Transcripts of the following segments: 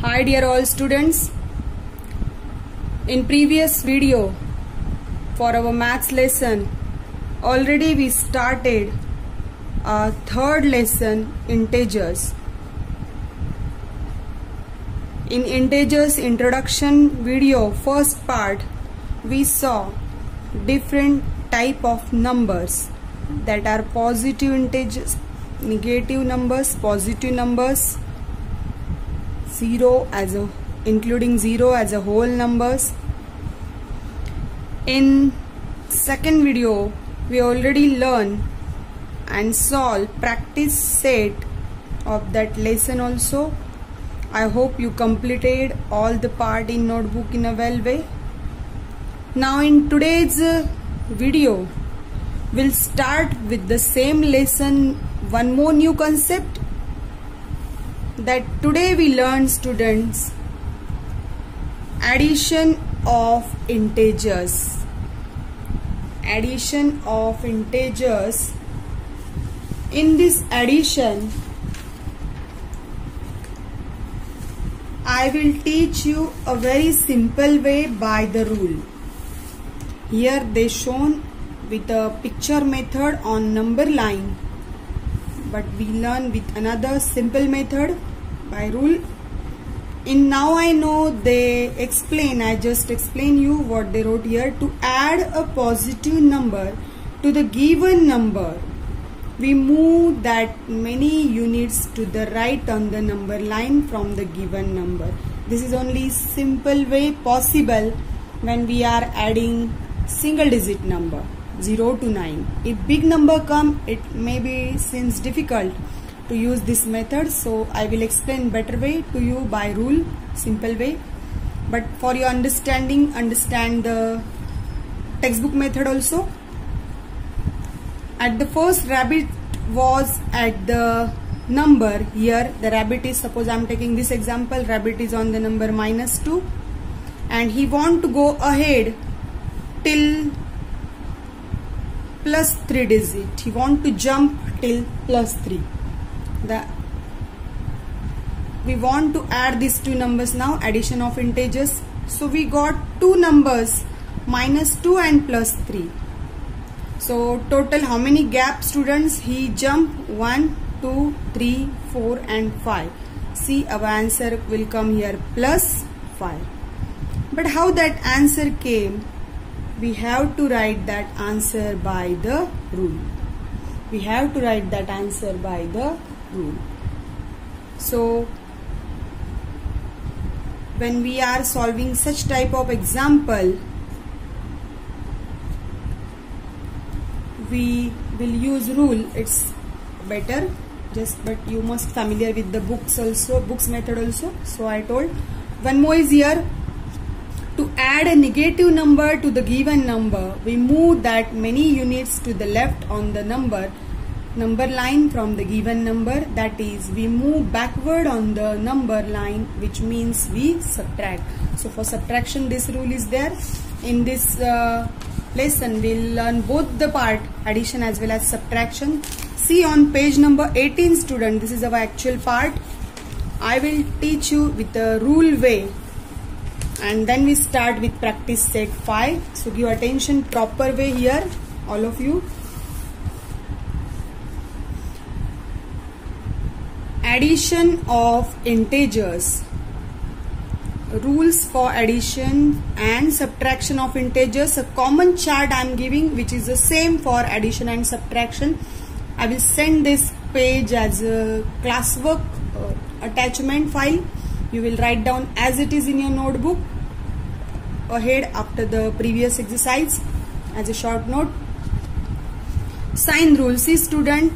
Hi dear all students. In previous video for our maths lesson already we started our third lesson, integers. In integers introduction video first part we saw different type of numbers that are positive integers, negative numbers, positive numbers, including 0 as a whole numbers. In second video we already learned and solved practice set of that lesson also. I hope you completed all the part in notebook in a well way. Now in today's video we'll start with the same lesson, one more new concept that today we learn, students, addition of integers. Addition of integers. In this addition I will teach you a very simple way by the rule. Here they shown with a picture method on number line, but we learn with another simple method by rule. In now I know they explain, I just explain you what they wrote here. To add a positive number to the given number, we move that many units to the right on the number line from the given number. This is only simple way possible when we are adding single digit number 0 to 9. If big number come, it may be seems difficult to use this method, so I will explain better way to you by rule, simple way. But for your understanding, understand the textbook method also. At the first, rabbit was at the number. Here the rabbit is, suppose I am taking this example, rabbit is on the number -2 and he want to go ahead till +3 digit. He want to jump till +3. We want to add these two numbers now, addition of integers. So we got two numbers, -2 and +3. So total how many gaps, students? He jumped 1, 2, 3, 4 and 5. See, our answer will come here +5. But how that answer came? We have to write that answer by the rule. We have to write that answer by the rule. So when we are solving such type of example, we will use rule. It's better, but you must familiar with the books also, books method also. So I told one more is here. To add a negative number to the given number, we move that many units to the left on the number line from the given number. That is, we move backward on the number line, which means we subtract. So for subtraction this rule is there. In this lesson we'll learn both the part, addition as well as subtraction. See on page number 18, student, this is our actual part. I will teach you with a rule way and then we start with practice set 5. So give attention, proper way here, all of you. Addition of integers. Rules for addition and subtraction of integers. A common chart I am giving which is the same for addition and subtraction. I will send this page as a classwork attachment file. You will write down as it is in your notebook ahead after the previous exercise as a short note. Sign rule. See, student,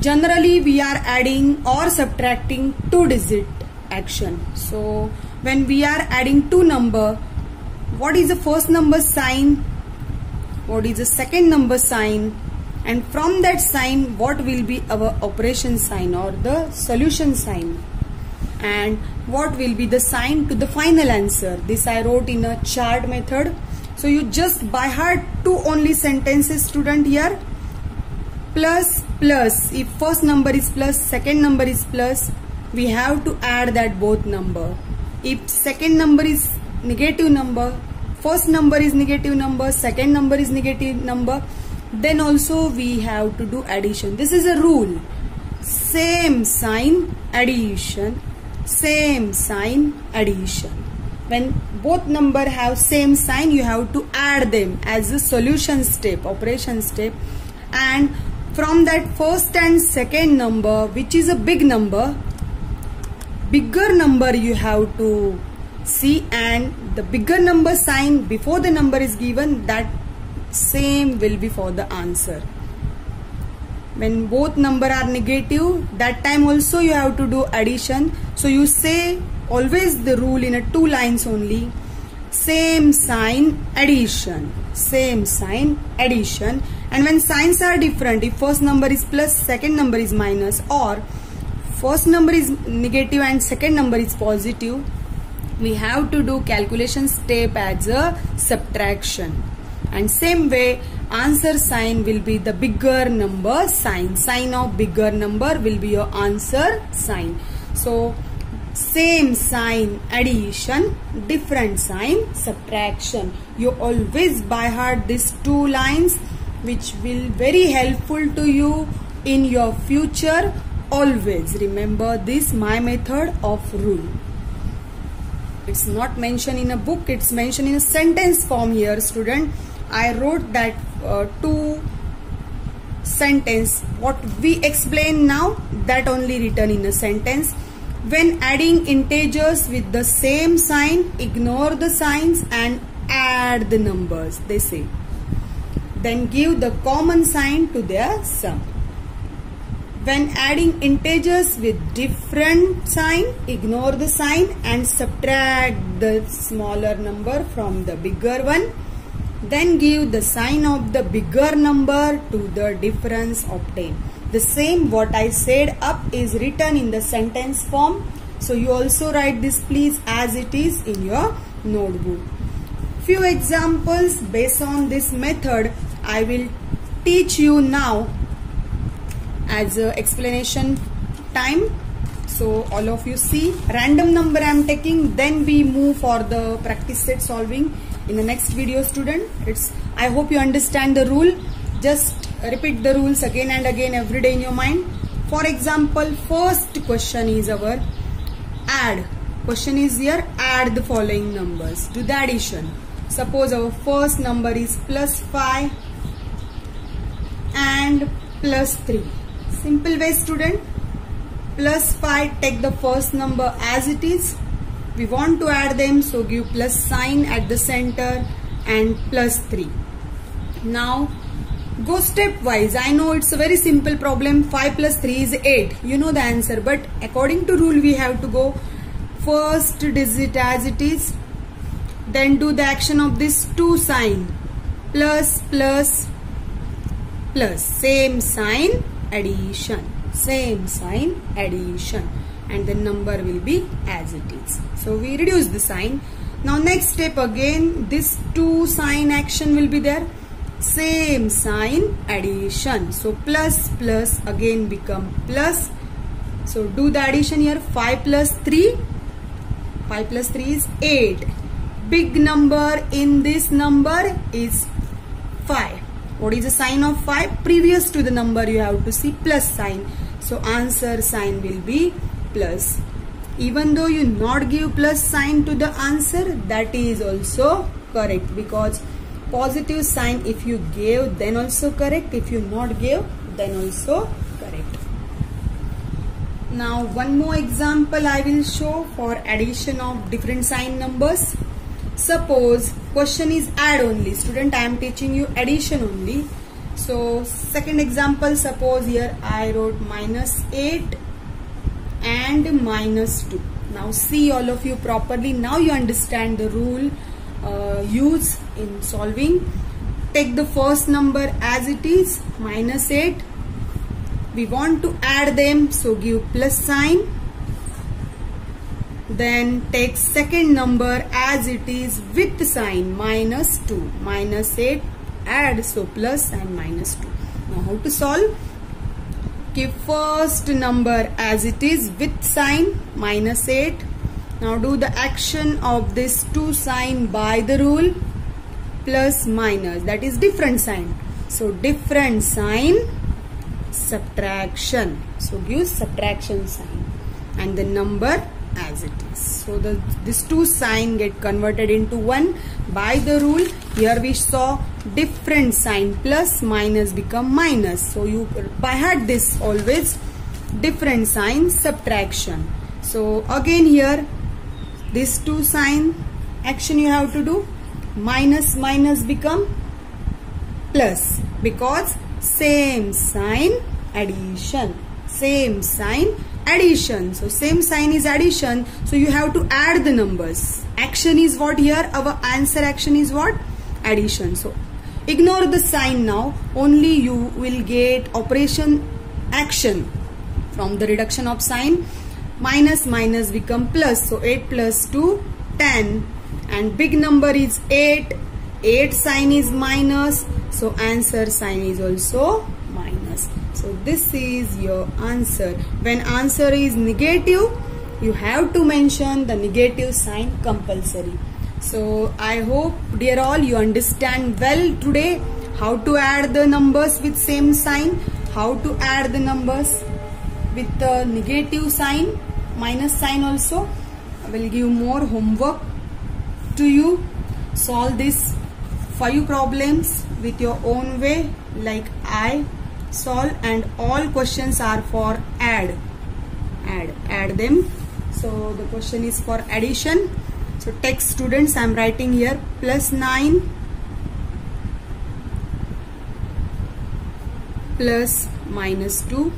generally we are adding or subtracting 2-digit action. So when we are adding two number, what is the first number sign, what is the second number sign, and from that sign what will be our operation sign or the solution sign, and what will be the sign to the final answer. This I wrote in a chart method. So you just by heart two only sentences, student, here. Plus, if first number is plus, second number is plus, we have to add that both number. If second number is negative number, first number is negative number, second number is negative number, then also we have to do addition. This is a rule. Same sign addition, same sign addition. When both number have same sign, you have to add them as a solution step, operation step. And from that first and second number, which is a big number, bigger number you have to see, and the bigger number sign before the number is given, that same will be for the answer. When both number are negative, that time also you have to do addition. So you say always the rule in a 2 lines only. Same sign addition, same sign addition. And when signs are different, if first number is plus, second number is minus, or first number is negative and second number is positive, we have to do calculation step as a subtraction. And same way, answer sign will be the bigger number sign. Sign of bigger number will be your answer sign. So same sign addition, different sign subtraction. You always by heart these 2 lines, which will very helpful to you in your future. Always remember this, my method of rule. It's not mentioned in a book, it's mentioned in a sentence form here, student. I wrote that 2 sentence. What we explain now, that only written in a sentence. When adding integers with the same sign, ignore the signs and add the numbers, they say. Then give the common sign to their sum. When adding integers with different sign, ignore the sign and subtract the smaller number from the bigger one. Then give the sign of the bigger number to the difference obtained. The same what I said up is written in the sentence form. So you also write this please as it is in your notebook. Few examples based on this method I will teach you now as a explanation time. So all of you see, random number I am taking, then we move for the practice set solving in the next video, student. I hope you understand the rule. Just repeat the rules again and again every day in your mind. For example, first question is our add. Question is here, add the following numbers. Do the addition. Suppose our first number is plus 5 and plus 3. Simple way, student. Plus 5, take the first number as it is. We want to add them, so give plus sign at the center and plus 3. Now go stepwise. I know it's a very simple problem. 5 plus 3 is 8. You know the answer, but according to rule we have to go first digit as it is. Then do the action of this 2 sign. Plus, plus, plus. Same sign addition. Same sign addition. And the number will be as it is. So we reduce the sign. Now next step again, this 2 sign action will be there. Same sign addition. So plus plus again become plus. So do the addition here. 5 plus 3. 5 plus 3 is 8. Big number in this number is 5. What is the sign of 5? Previous to the number you have to see plus sign. So answer sign will be plus. Even though you not give plus sign to the answer, that is also correct, because positive sign if you gave then also correct, if you not gave then also correct. Now one more example I will show for addition of different sign numbers. Suppose question is add only. Student, I am teaching you addition only. So second example, suppose here I wrote minus 8 and minus 2. Now see all of you properly. Now you understand the rule use in solving. Take the first number as it is, minus 8. We want to add them, so give plus sign. Then take second number as it is with sign, minus 2. Minus 8, add, so plus and minus 2. Now how to solve? keep first number as it is with sign -8. Now do the action of this 2 sign by the rule, plus minus, that is different sign. So different sign, subtraction. So give subtraction sign and the number as it is. So this 2 sign get converted into 1 by the rule. Here we saw different sign, plus minus become minus. So you by heart this always, different sign, subtraction. So again here this 2 sign action you have to do, minus minus become plus, because same sign addition, same sign addition. So same sign is addition, so you have to add the numbers. Action is what here? Our answer action is what? Addition. So ignore the sign now, only you will get operation action from the reduction of sign. Minus minus become plus, so 8 plus 2, 10, and big number is 8. 8 sign is minus, so answer sign is also minus. So this is your answer. When answer is negative, you have to mention the negative sign compulsory. So I hope dear all you understand well today how to add the numbers with same sign, how to add the numbers with the negative sign, minus sign also. I will give more homework to you. Solve this 5 problems with your own way like I solve, and all questions are for add them. So the question is for addition. So text students, I am writing here plus 9 plus minus 2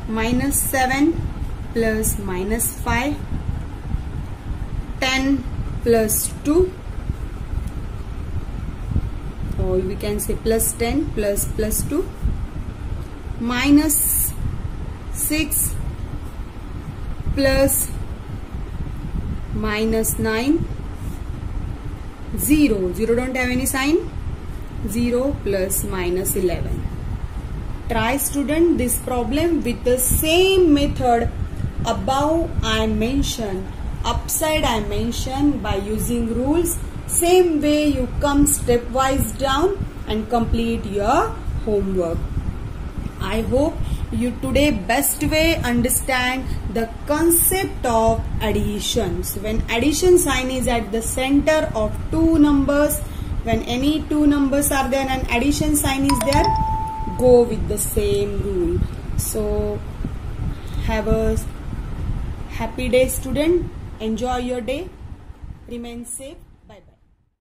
minus 7 plus minus 5, 10 plus 2, or we can say plus 10 plus 2, minus 6 plus minus 9, 0 don't have any sign, 0 plus minus 11. Try student this problem with the same method above I mentioned, upside I mentioned, by using rules. Same way you come stepwise down and complete your homework. I hope you today best way understand the concept of addition. So when addition sign is at the center of 2 numbers, when any 2 numbers are there and addition sign is there, go with the same rule. So have a happy day student. Enjoy your day. Remain safe.